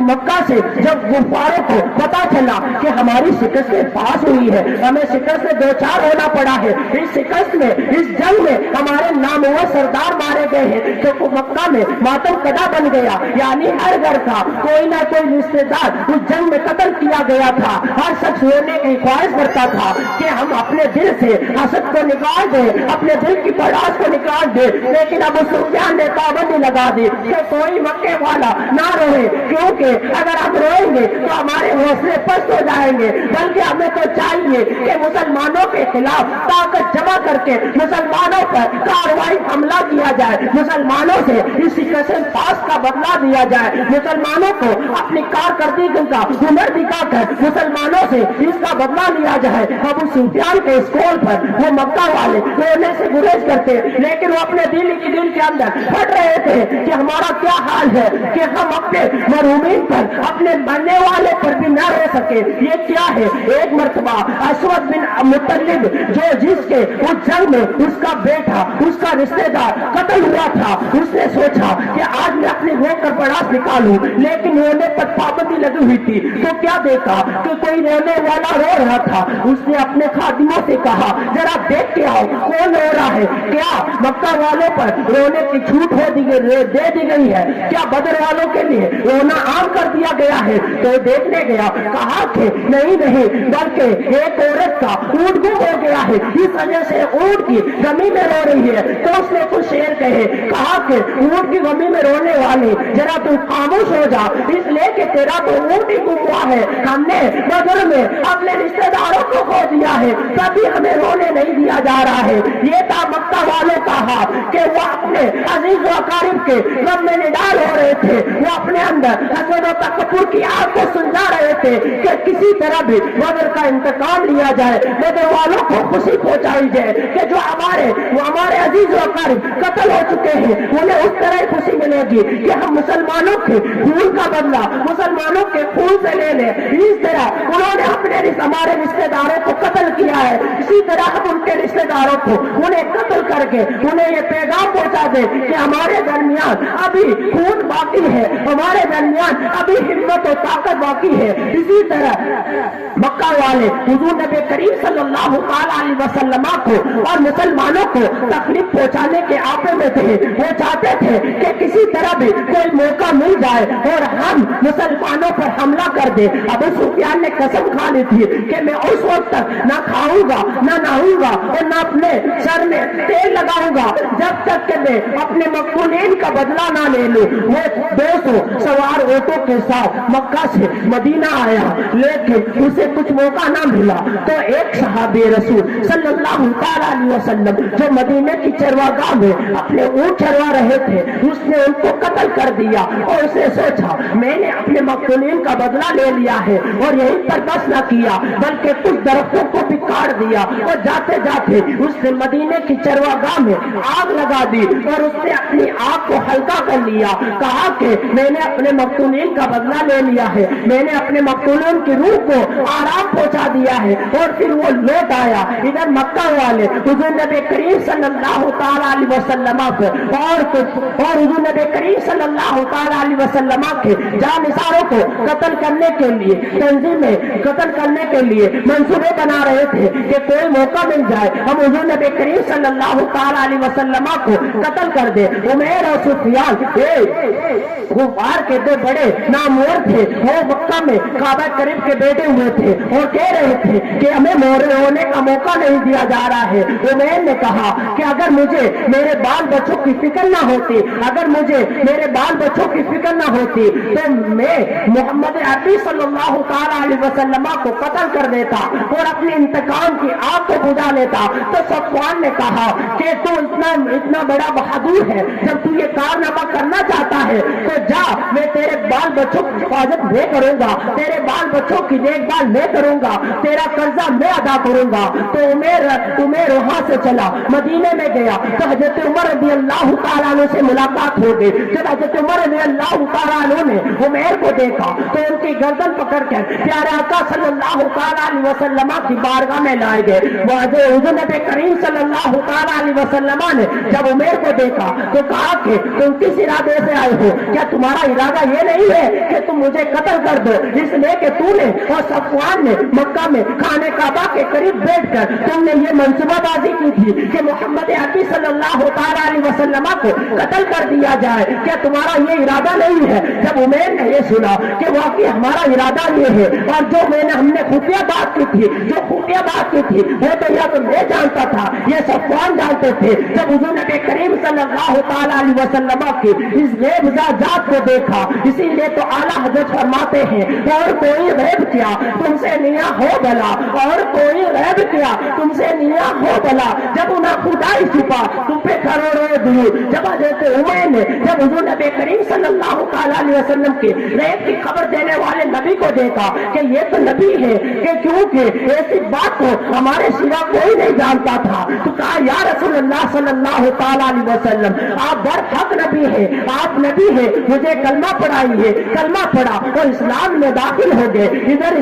مکہ سے، جب کفاروں کو پتا چلا کہ ہماری شکست پاس ہوئی ہے، ہمیں شکست سے 2-4 ہونا پڑا ہے، اس شکست میں اس جنگ میں ہمارے نامور سردار مارے گئے ہیں، تو مکہ میں ماتم کدا بن گیا، یعنی ہر گھر کا کوئی نہ کوئی رشتے دار اس جنگ میں قتل کیا گیا تھا۔ ہر شخص ہونے کی خواہش کرتا تھا کہ ہم اپنے دل سے حسد کو نکال دیں، اپنے دل کی بڑاس کو نکال دیں، لیکن ابو سفیان نے پابندی لگا دی کہ کوئی مکے والا نہ روئے، کیونکہ اگر ہم روئیں گے تو ہمارے حوصلے پست ہو جائیں گے، بلکہ ہمیں تو چاہیے کہ مسلمانوں کے خلاف طاقت جمع کر کے مسلمانوں پر کارروائی حملہ کیا جائے، مسلمانوں سے اس قسم پاس کا بدلہ دیا جائے، مسلمانوں کو اپنی کارکردگی کا ہنر دکھا کر مسلمانوں سے اس کا بدلہ لیا جائے۔ ابو سفیان کے اس قول پر وہ مکہ والے رونے سے گریز کرتے، لیکن وہ اپنے دل کے اندر پھٹ رہے تھے کہ ہمارا کیا حال ہے کہ ہم اپنے مرحومین پر، اپنے مرنے والے پر بھی نہ رہ سکے۔ یہ کیا ہے؟ ایک مرتبہ اسود بن مطلب جو جس کے اس جنگ میں اس کا بیٹا، اس کا رشتے دار قتل ہوا تھا، اس نے سوچا کہ آج میں اپنی رو کر بڑاس نکالوں، لیکن رونے پر پابندی لگی ہوئی تھی، تو کیا دیکھا کہ کوئی رونے والا رو رہا تھا۔ اس نے اپنے خادموں سے کہا ذرا دیکھ کے آؤ کون رو رہا ہے، کیا مکہ والوں پر رونے کی چھوٹ دے دی گئی ہے، کیا بدر والوں کے لیے رونا عام کر دیا گیا ہے؟ تو دیکھنے گیا، کہا کہ نہیں بلکہ ایک عورت کا اونٹ گم ہو گیا ہے، اس وجہ سے اونٹ کی غمی میں رو رہی ہے۔ تو اس نے کچھ شعر کہے، کہا کہ اونٹ کی غمی میں رونے والے ذرا تو خاموش ہو جا، اس لیے کہ تیرا تو اونٹ ہی گم ہوا ہے، ہم نے بدر میں اپنے رشتے داروں کو کھو دیا ہے، تبھی ہمیں رونے نہیں دیا جا رہا ہے۔ یہ تھا مکہ والوں کا حال کہ وہ اپنے عزیز و اقارب کے غم میں نڈال ہو رہے تھے، وہ اپنے اندر حسد و تکبر کی آگ کو سلجھا رہے تھے کہ کسی طرح بھی بدر کا انتقام لیا جائے، بدر والوں کو خوشی پہنچائی جائے کہ جو ہمارے عزیز و اقارب قتل ہو چکے ہیں انہیں اس طرح خوشی ملے گی کہ ہم مسلمانوں کے خون کا بدلہ مسلمانوں کے خون سے لے لیں۔ اس طرح انہوں نے ہمارے رشتے داروں کو قتل کیا ہے، اسی طرح ہم ان کے رشتے داروں کو انہیں قتل کر کے انہیں یہ پیغام پہنچا دیں کہ ہمارے درمیان ابھی خون باقی ہے، ہمارے درمیان ابھی ہمت و طاقت باقی ہے۔ اسی طرح مکہ والے حضور نبی کریم صلی اللہ علیہ وسلم کو اور مسلمانوں کو تکلیف پہنچانے کے آپے میں تھے، وہ چاہتے تھے کہ کسی طرح بھی کوئی موقع مل جائے اور ہم مسلمانوں پر حملہ کر دیں۔ ابو سفیان نے قسم کھا لی تھی کہ میں اس وقت تک نہ کھاؤں گا نہ نہاؤں گا اور نہ اپنے سر میں تیل لگاؤں گا جب تک کہ میں اپنے مقتولین کا بدلہ نہ لے لوں۔ وہ 200 سوار اونٹوں کے ساتھ مکہ سے مدینہ آیا، لیکن اسے کچھ موقع نہ ملا تو ایک صحابی رسول صلی اللہ علیہ وسلم جو مدینے کی چرواگاہ میں اپنے اونٹ چروا رہے تھے، اس نے ان کو قتل کر دیا اور اسے سوچا میں نے اپنے مقتولین کا بدلہ لے لیا ہے، اور یہیں پر بس نہ کیا بلکہ کچھ درختوں کو بھی کاٹ دیا، اور جاتے جاتے اس نے مدینے کی چرواگاہ میں آگ لگا دی اور اس نے اپنی آگ کو ہلکا کر لیا، کہا کہ میں نے اپنے مقتولین کا بدلہ لے لیا ہے، میں نے اپنے مقتولین کی روح کو آرام پہنچا دیا ہے، اور پھر وہ لوٹ آیا۔ ادھر مکہ والے حضور نبی کریم صلی اللہ تعالی علیہ وسلم اور حضور نبی کریم صلی اللہ تعالی علیہ وسلم کے جانثاروں کو قتل کرنے کے لیے، تنظیمیں قتل کرنے کے لیے منصوبے بنا رہے تھے کہ کوئی موقع مل جائے ہم حضور نبی کریم صلی اللہ تعالی علیہ وسلم کو قتل کر دے۔ عمیر اور سفیان کفار کے دو بڑے نامور تھے، وہ مکہ میں کعبہ کریم کے بیٹھے ہوئے تھے اور کہہ رہے تھے کہ ہمیں مورے ہونے کا موقع نہیں دیا جا رہا ہے۔ عمیر نے کہا کہ اگر مجھے میرے بال بچوں کی فکر نہ ہوتی، اگر مجھے میرے بال بچوں کی فکر نہ ہوتی تو میں محمد عربی صلی اللہ تعالی علیہ وسلم کو قتل کر دیتا اور اپنے انتقام کی آگ کو بجھا لیتا۔ تو صفوان نے کہا کہ تو اتنا بڑا بہادر ہے، جب تو یہ کارنامہ کرنا چاہتا ہے تو جا، میں تیرے بال بچوں کی حفاظت میں کروں گا، تیرے بال بچوں کی دیکھ بھال میں کروں گا، تیرا قرضہ میں ادا کروں گا۔ تو عمیر وہاں سے چلا، مدینے میں گیا تو حضرت عمر رضی اللہ تعالیٰ عنہ سے ملاقات ہو گئی۔ جب حضرت عمر رضی اللہ تعالیٰ عنہ نے عمیر کو دیکھا تو ان کی گردن پکڑ کر پیارے آقا صلی اللہ تعالیٰ علیہ وسلم کی بارگاہ میں لائے گئے۔ حضور نبی کریم صلی اللہ تعالیٰ علیہ وسلم نے جب عمیر کو دیکھا تو کہا کہ تم کس ارادے سے آئے ہو؟ کیا تمہارا ارادہ یہ نہیں ہے کہ تم مجھے قتل کر دو؟ اس لیے کہ تو نے اور صفوان نے مکہ میں خانہ کعبہ کے قریب بیٹھ کر تم نے یہ منصوبہ بازی کی تھی کہ محمد عربی صلی اللہ تعالیٰ علیہ وسلم کو قتل کر دیا جائے، کیا تمہارا یہ ارادہ نہیں ہے؟ جب عمیر نے یہ سنا کہ واقعی ہمارا ارادہ یہ ہے، اور جو ہم نے خفیہ بات کی تھی، وہ تو یہ تو میں جانتا تھا، یہ صفوان جانتے تھے۔ جب حضور نبی کریم صلی اللہ تعالیٰ علیہ وسلم کی اس غیب ذات کو دیکھا، اسی لیے تو اعلیٰ حضرت فرماتے ہیں اور کوئی غیب کیا تم سے نیا ہو بلا، اور کوئی غیب کیا تم سے نیا ہو بلا، جب انہیں خدائی چھپا تم پہ کروڑوں دور۔ جب حضرت عمر نے جب حضور نبی کریم صلی اللہ تعالیٰ علیہ وسلم کے غیب کی خبر دینے والے نبی کو دیکھا کہ یہ تو نبی ہے، کہ کیونکہ ایسی بات کو ہمارے سوا کوئی نہیں جانتا تھا، تو کہا یا رسول اللہ صلی اللہ تعالیٰ علیہ وسلم آپ برحق نبی ہے، آپ نبی ہے، مجھے کلمہ پڑھائی ہے۔ کلمہ پڑھا اور اسلام میں داخل ہو گئے۔ ادھر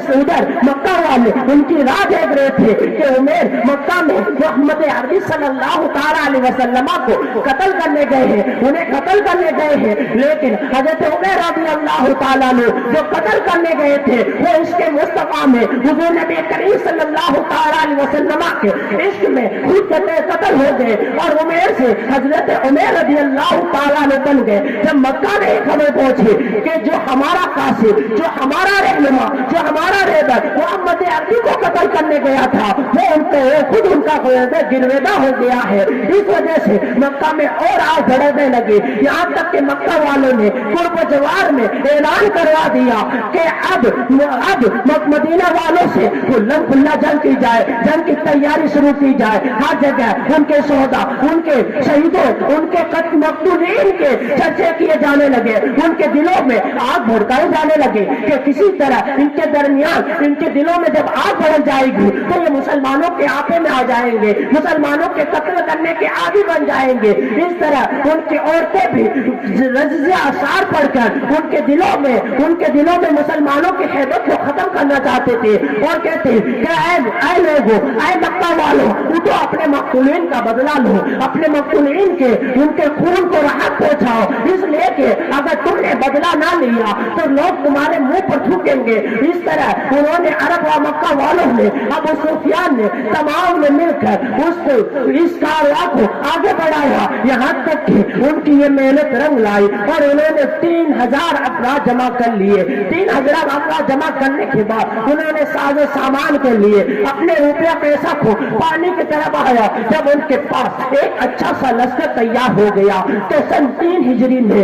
مکہ والے ان کی راہ دیکھ رہے تھے کہ عمیر مکہ میں محمد عربی صلی اللہ تعالیٰ علیہ وسلم کو قتل کرنے گئے ہیں، انہیں قتل کرنے گئے ہیں، لیکن حضرت عمر رضی اللہ تعالیٰ نے جو قتل کرنے گئے تھے وہ عشق مصطفیٰ میں حضور نبی کریم صلی اللہ تعالیٰ علیہ وسلم کے عشق میں خود قتل ہو گئے، اور عمر سے حضرت عمر رضی اللہ تعالیٰ نے بن گئے۔ جب مکہ میں خبر پہنچی کہ جو ہمارا قاصد، جو ہمارا رہنما، جو ہمارا رہبر محمد عربی کو قتل کرنے گیا تھا، وہ خود ان کا گرویدہ ہو گیا ہے، اس وجہ سے مکہ میں اور آگ بڑھنے لگی، یہاں تک کہ مکہ والوں نے قرب جوار میں اعلان کروا دیا کہ اب مدینہ والوں سے کھلا جنگ کی جائے، جنگ کی تیاری شروع کی جائے، ہر جگہ ان کے شہدا، ان کے شہیدوں، ان کے قتل مقتولین کے چرچے کیے جانے لگے، ان کے دلوں میں آگ بھڑکائی جانے لگے کہ کسی طرح ان کے درمیان، ان کے دلوں میں جب آگ بڑھ جائے گی تو یہ مسلمانوں کے آپے میں آ جائیں گے، مسلمانوں کے قتل کرنے کے عادی بن جائیں گے۔ اس طرح ان کی عورتیں بھی رضیہ اشعار پڑھ کر ان کے دلوں میں مسلمانوں کی حیبت کو ختم کرنا چاہتے تھے، اور کہتے کہ اے لوگوں، اے مکہ والوں، اٹھو اپنے مقتولین کا بدلہ لو، اپنے مقتولین کے ان کے خون کو راحت پہنچاؤ، اس لیے کہ اگر تم نے بدلہ نہ لیا تو لوگ تمہارے منہ پر تھوکیں گے۔ اس طرح انہوں نے عرب و مکہ والوں نے، ابو سفیان نے، تمام نے مل کر اس کارواں کو آگے بڑھایا، یہاں تک کہ ان کی یہ محنت رنگ لائی، اور انہوں نے 3000 افراد جمع کر لیے۔ 3000 افراد جمع کرنے کے بعد انہوں نے ساز و سامان کے لیے اپنے روپیہ پیسہ کو پانی کی طرح بہایا۔ جب ان کے پاس ایک اچھا سا لشکر تیار ہو گیا تو سن 3 ہجری میں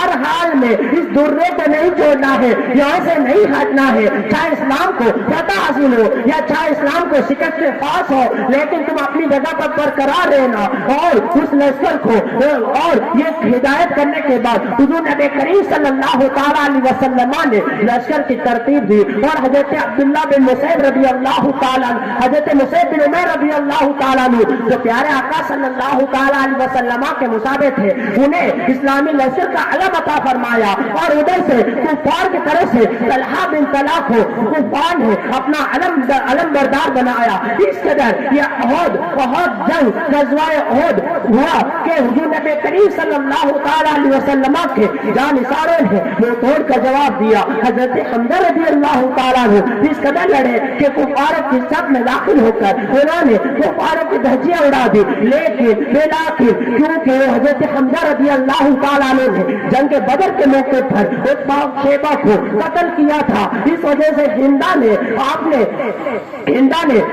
ہر حال میں اس درے کو نہیں چھوڑنا ہے، یہاں سے نہیں ہٹنا ہے، چاہے اسلام کو فتح حاصل ہو یا چاہے اسلام کو شکست پاس ہو، لیکن تم اپنی جگہ پر برقرار رہنا۔ اور اس لشکر کو اور یہ ہدایت کرنے کے بعد حضور نبی کریم صلی اللہ تعالیٰ علیہ وسلم نے لشکر کی ترتیب دی، اور حضرت عبداللہ بن مسعود رضی اللہ تعالیٰ، حضرت مسعود بن عمیر رضی اللہ تعالیٰ جو پیارے آقا صلی اللہ تعالیٰ علیہ وسلم کے مصابے تھے، انہیں اسلامی لشکر کا علم عطا فرمایا، اور ادھر سے کفار کی طرف سے طلحہ بن طلحہ کو کفار نے اپنا علم بردار بنایا۔ اس قدر یہ احد جنگ غزوہ احد ہوا کہ حضور نبی کریم صلی اللہ تعالیٰ علیہ وسلم کے جانثاروں نے منہ توڑ کا جواب دیا۔ حضرت حمزہ رضی اللہ تعالیٰ نے اس قدر لڑے کہ کفاروں کی صف میں داخل ہو کر انہوں نے کفاروں کی دھجیاں اڑا دی، لیکن بالآخر کیونکہ حضرت حمزہ رضی اللہ تعالیٰ نے جنگ بدر کے موقع پر عتبہ شیبہ کو قتل کیا تھا، اس وجہ سے ہندا نے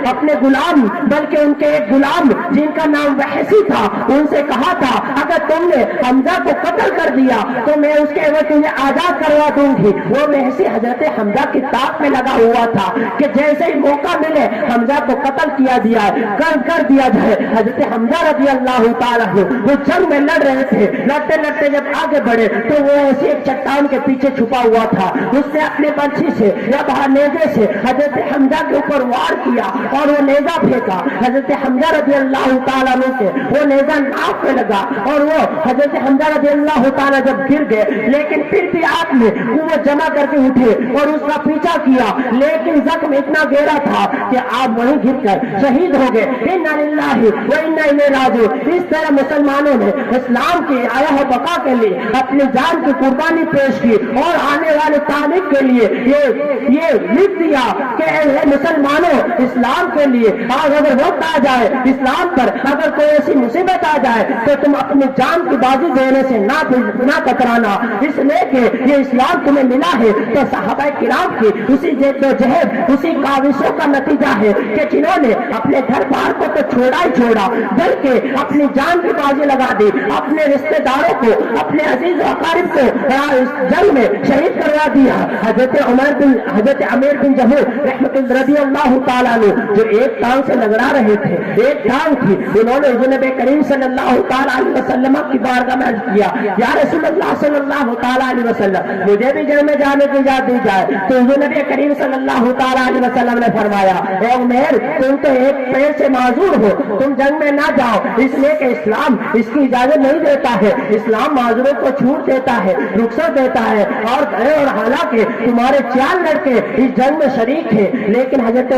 اپنے غلام، بلکہ ان کے ایک غلام جن کا نام وحشی تھا، ان سے کہا تھا اگر تم نے حمزہ کو قتل کر دیا تو میں اس کے عوض تمہیں آزاد کروا دوں گی۔ وہ وحشی حضرت حمزہ کی طاق میں لگا ہوا تھا کہ جیسے ہی موقع ملے حمزہ کو قتل کر دیا جائے۔ حضرت حمزہ رضی اللہ تعالیٰ وہ جنگ میں لڑ رہے تھے، لڑتے لڑتے جب آگے بڑھے تو وہ ایسی ایک چٹان کے پیچھے چھپا ہوا تھا، اس نے اپنے بنسی سے یا باہر نیزے سے حضرت حمزہ کے اوپر وار کیا اور وہ نیزہ پھینکا۔ حضرت حمزہ رضی اللہ تعالیٰ سے وہ نیزہ ناک پہ لگا اور وہ حضرت حمزہ رضی اللہ تعالیٰ جب گر گئے، لیکن پھر بھی آپ نے قوت جمع کر کے اٹھے اور اس کا پیچھا کیا، لیکن زخم اتنا گہرا تھا کہ آپ وہیں گر کر شہید ہو گئے۔ انا للہ و انا الیہ راجعون۔ اس طرح مسلمانوں نے اسلام کی آیا و بقا کے لیے اپنی جان کی قربانی پیش کی اور آنے والے تاریخ کے لیے یہ لکھ دیا کہ اے مسلمانوں، اسلام کے لیے آج اگر وقت آ جائے، اسلام پر اگر کوئی ایسی مصیبت آ جائے تو تم اپنی جان کی بازی دینے سے نہ کترانا، اس لیے کہ یہ اسلام تمہیں ملا ہے تو صحابہ کرام کی اسی جد و جہد، اسی کاوشوں کا نتیجہ ہے کہ جنہوں نے اپنے گھر بار کو تو چھوڑا ہی چھوڑا، بلکہ اپنی جان کی بازی لگا دی، اپنے رشتے داروں کو، اپنے عزیز و اقارب کو جنگ میں شہید کروا دیا۔ حضرت عمیر بن جموع رحمت رضی اللہ تعالیٰ نے جو ایک ٹانگ سے لگڑا رہے تھے، ایک ٹانگ تھی، انہوں نے حضور نبی کریم صلی اللہ تعالیٰ علیہ وسلم کی بارگاہ میں عرض کیا، یا رسول اللہ صلی اللہ تعالیٰ علیہ وسلم مجھے بھی جنگ میں جانے کی اجازت دی جائے، تو حضور نبی کریم صلی اللہ تعالیٰ علیہ وسلم نے فرمایا اے عمیر تم تو ایک پیر سے معذور ہو، تم جنگ میں نہ جاؤ، اس لیے کہ اسلام اس کی اجازت نہیں دیتا ہے، اسلام معذوروں کو چھوٹ دیتا ہے، رخصت دیتا ہے، اور حالانکہ تمہارے 4 لڑکے اس جنگ میں شریک تھے، لیکن حضرت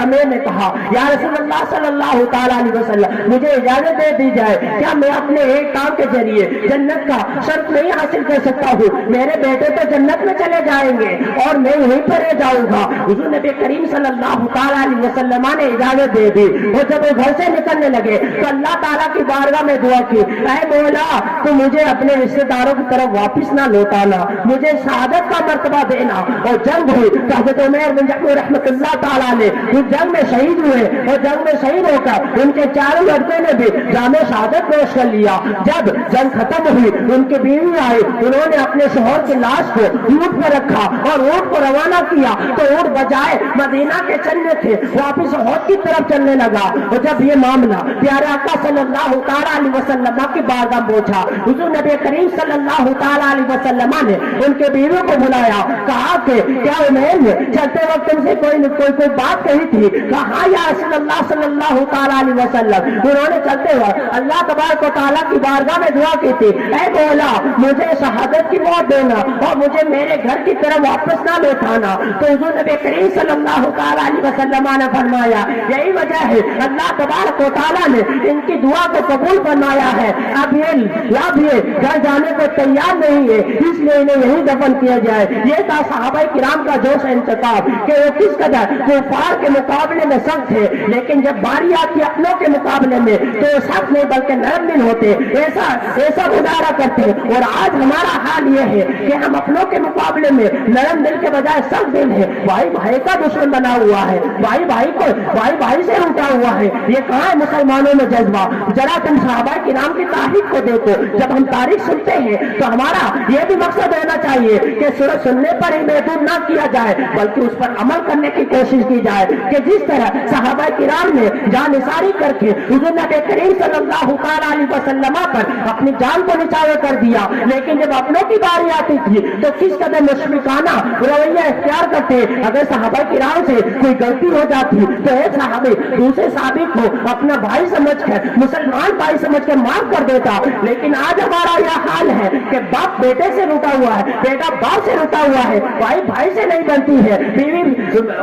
عمیر نے کہا یا رسول اللہ صلی اللہ تعالیٰ علیہ وسلم مجھے اجازت دے دی جائے، کیا میں اپنے ایک کام کے ذریعے جنت کا شرط نہیں حاصل کر سکتا ہوں؟ میرے بیٹے تو جنت میں چلے جائیں گے اور میں یہیں پر رہ جاؤں گا۔ حضور نبی کریم صلی اللہ تعالیٰ علیہ وسلم نے اجازت دے دی، اور جب وہ گھر سے نکلنے لگے تو اللہ تعالیٰ کی بارگاہ میں دعا کی، اے مولا تو مجھے اپنے رشتے داروں کی طرف واپس نہ لوٹانا، مجھے شہادت کا مرتبہ دینا۔ اور جنگ ہوئی تو حضرت عمیر بن جموع رحمت اللہ تعالیٰ نے اس جنگ میں شہید ہوئے، اور جنگ میں شہید ہو کر ان کے 4 لڑکوں نے بھی جام شہادت پیش کر لیا۔ جب جنگ ختم ہوئی ان کی بیوی آئی، انہوں نے اپنے شوہر کی لاش کو اونٹ پر رکھا اور اونٹ کو روانہ کیا تو اونٹ بجائے مدینہ کے چلنے تھے واپس احد کی طرف چلنے لگا۔ اور جب یہ معاملہ پیارے آقا صلی اللہ تعالیٰ علیہ وسلم کی بارگاہ پہنچا، حضور نبی کریم صلی اللہ تعالیٰ علیہ وسلم نے ان کے بیوی کو بلایا، کہا کہ کیا عمیر نے چلتے وقت تم سے کوئی بات کہی تھی؟ کہا ہاں یا رسول اللہ صلی اللہ تعالیٰ علیہ وسلم، انہوں نے چلتے وقت اللہ تبارک و تعالیٰ کی بارگاہ میں دعا کی تھی، اے مولا مجھے شہادت کی موت دینا اور مجھے میرے گھر کی طرف واپس نہ لوٹانا۔ تو حضور نبی کریم صلی اللہ تعالیٰ علیہ وسلم نے فرمایا یہی وجہ ہے اللہ تبارک و تعالیٰ نے ان کی دعا کو قبول فرمایا ہے، اب یہ گھر جانے کو تیار نہیں ہے، اس لیے انہیں یہی دفن کیا جائے۔ یہ تھا صحابہ کرام کا جوش انتخاب کہ وہ کس قدر کفار کے مقابلے میں سخت تھے، لیکن جب باری آتی اپنوں کے مقابلے میں تو سخت نہیں بلکہ نرم دل ہوتے، ایسا گزارا کرتے۔ اور آج ہمارا حال یہ ہے کہ ہم اپنوں کے مقابلے میں نرم دل کے بجائے ایسا دل ہے بھائی بھائی کا دشمن بنا ہوا ہے, بھائی بھائی سے روٹا ہوا ہے. یہ کہاں ہے مسلمانوں میں جذبہ؟ ذرا تم صحابہ کرام کی تاریخ کو دیکھو. جب ہم تاریخ سنتے ہیں تو ہمارا یہ بھی مقصد ہونا چاہیے کہ صرف سننے پر ہی محدود نہ کیا جائے بلکہ اس پر عمل کرنے کی کوشش کی جائے کہ جس طرح صحابہ کرام نے جان نثاری کر کے حضور نبی کریم صلی اللہ علیہ وسلم پر اپنی جان کو نچھاور کر دیا, لیکن جب اپنوں کی باری آتی تھی تو کس قدر مشفقانہ رویہ اختیار کرتے. اگر صحابہ کرام سے کوئی غلطی ہو جاتی تو ایک صحابی دوسرے صحابی کو اپنا بھائی سمجھ کر, مسلمان بھائی سمجھ کر معاف کر دیتا. لیکن آج ہمارا یہ حال ہے کہ باپ بیٹے سے روٹا ہوا ہے, بیٹا باپ سے روٹا ہوا ہے, بھائی سے نہیں بنتی ہے, بیوی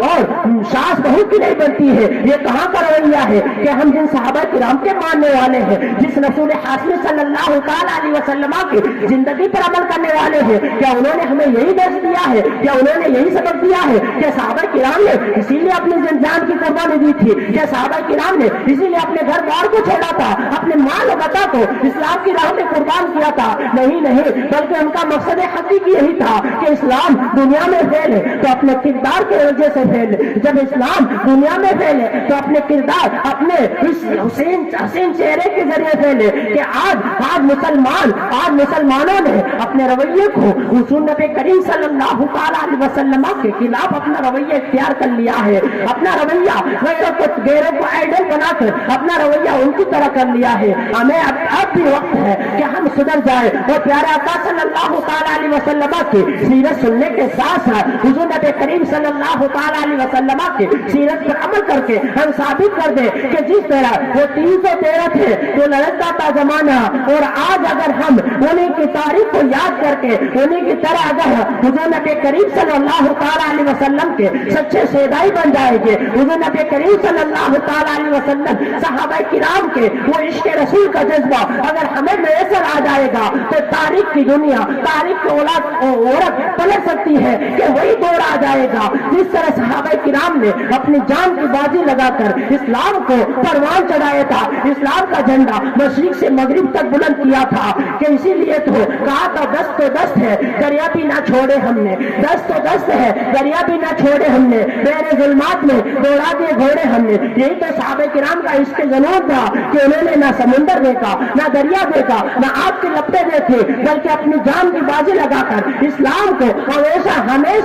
اور ساس بہو کی نہیں بنتی ہے. یہ کہاں کا رویہ ہے کہ ہم جن صحابہ کرام کے ماننے والے ہیں, جس رسول ہاشمی صلی اللہ علیہ وسلم کی زندگی پر عمل کرنے والے ہیں, کیا انہوں نے ہمیں یہی درس دیا ہے, کیا انہوں نے یہی سبق دیا ہے کہ صحابہ کرام نے اسی لیے اپنی جان کی قربانی دی تھی, کہ صحابہ کرام نے اسی لیے اپنے گھر بار کو چھوڑا تھا, اپنے مال و متا کو اسلام کی راہ میں قربان کیا تھا؟ نہیں, بلکہ ان کا مقصد حقیقی یہی تھا کہ اسلام دنیا میں پھیلے تو اپنے کردار کے وجہ سے پھیلے. جب اسلام دنیا میں پھیلے تو اپنے کردار, اپنے حسین چہرے کے ذریعے پھیلے. کہ آج مسلمانوں نے اپنے رویے کو حضور نبی کریم صلی اللہ علیہ وسلم کے خلاف اپنا رویہ اختیار کر لیا ہے. اپنا رویہ غیروں کو آئیڈل بنا کر اپنا رویہ ان کی طرح کر لیا ہے. ہمیں اب بھی وقت ہے کہ ہم سدھر جائیں اور پیارے آقا صلی اللہ علیہ وسلم کی سیرت سننے کے ساتھ ساتھ حضور نبی کریم صلی اللہ علیہ وسلم کی سیرت پر عمل کر کے ہم ثابت کر دیں کہ جس طرح وہ 313 تھے تو لڑکتا تھا زمانہ, اور آج اگر ہم انہیں کی تاریخ کو یاد کر کے انہیں کی طرح اگر حضور نبی کریم صلی اللہ علیہ وسلم کے سچے شیدائی بن جائے گے, حضور نبی کریم صلی اللہ علیہ وسلم صحابہ کرام کے وہ عشق رسول کا جذبہ اگر ہمیں میسر آ جائے گا تو تاریخ کی دنیا, تاریخ کی عورت پلٹ سکتی ہے کہ وہی دور آ جائے گا جس طرح صحابہ کرام نے اپنی جان کی بازی لگا کر اسلام کو پروان چڑھایا تھا, اسلام کا جھنڈا مشرق سے مغرب تک بلند کیا تھا. کہ اسی لیے تو کہا تھا دست تو دست ہے دریا بھی نہ چھوڑے ہم نے, دست تو دست ہے دریا بھی نہ چھوڑے ہم نے, میرے ظلمات میں دوڑا دیے گھوڑے ہم نے. یہی تو صحابہ کرام کا عشق جنون تھا کہ انہوں نے نہ سمندر دیکھا, نہ دریا دیکھا, نہ آگ کے لپٹے دیکھے, بلکہ اپنی جان کی بازی لگا کر اسلام کو ہمیشہ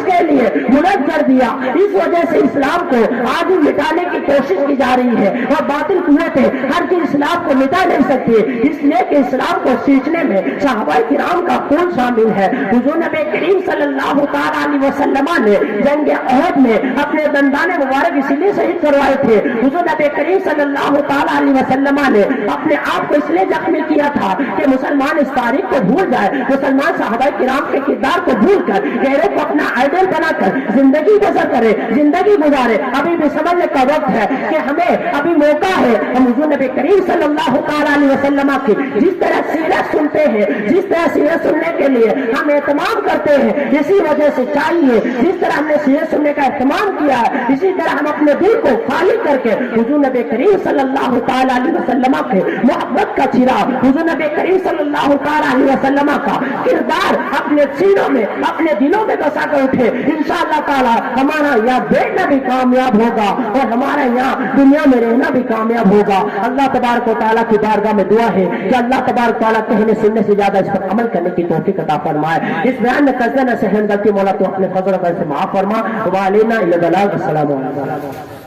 کے لیے بلند کر دیا. اس وجہ سے اسلام کو آج بھی مٹانے کی کوشش کی جا رہی ہے, اور باطل قوتیں ہر چیز اسلام کو مٹا نہیں سکتی, اس لیے کہ اسلام کو سیچنے میں صحابہ کرام کا خون شامل ہے. حضور نبی کریم صلی اللہ علیہ وسلم نے جنگ احد میں اپنے دندان مبارک اسی لیے شہید کروائے تھے. حضور نبی کریم صلی اللہ علیہ وسلم نے اپنے آپ کو اس لیے زخمی کیا تھا کہ مسلمان اس تاریخ کو بھول جائے, مسلمان صحابہ کرام کے کردار کو بھول کر غیروں کو اپنا آئیڈل بنا کر زندگی بسر کرے, زندگی گزارے. ابھی بھی سمجھنے کا وقت ہے کہ ہمیں ابھی موقع ہے ہم حضور نبی کریم صلی اللہ علیہ وسلم کی جس طرح سیرت سنتے ہیں, جس طرح سیرت سننے کے لیے ہم اہتمام کرتے ہیں, اسی وجہ سے چاہیے جس طرح ہم نے سیرت سننے کا اہتمام کیا ہے اسی طرح ہم اپنے دل کو خالی کر کے حضور نبی کریم صلی اللہ علیہ وسلم کے محبت کا چراغ, حضور نبی کریم صلی اللہ علیہ وسلم کا کردار اپنے سینوں میں, اپنے دلوں میں بسا کر اٹھے. انشاءاللہ تعالی ہمارا یہاں بیٹھنا بھی کامیاب ہوگا اور ہمارا یہاں دنیا میں رہنا بھی کامیاب ہوگا. اللہ تبارک و تعالیٰ کی بارگاہ میں دعا ہے کہ اللہ تبارک و تعالیٰ کہنے سننے سے زیادہ اس پر عمل کرنے کی توفیق عطا فرمائے. اس بیان میں قصدن سے غلطی مولا تو اپنے فضل و کرم سے معاف فرما. وعلینا الی البلاغ. السلام علیکم.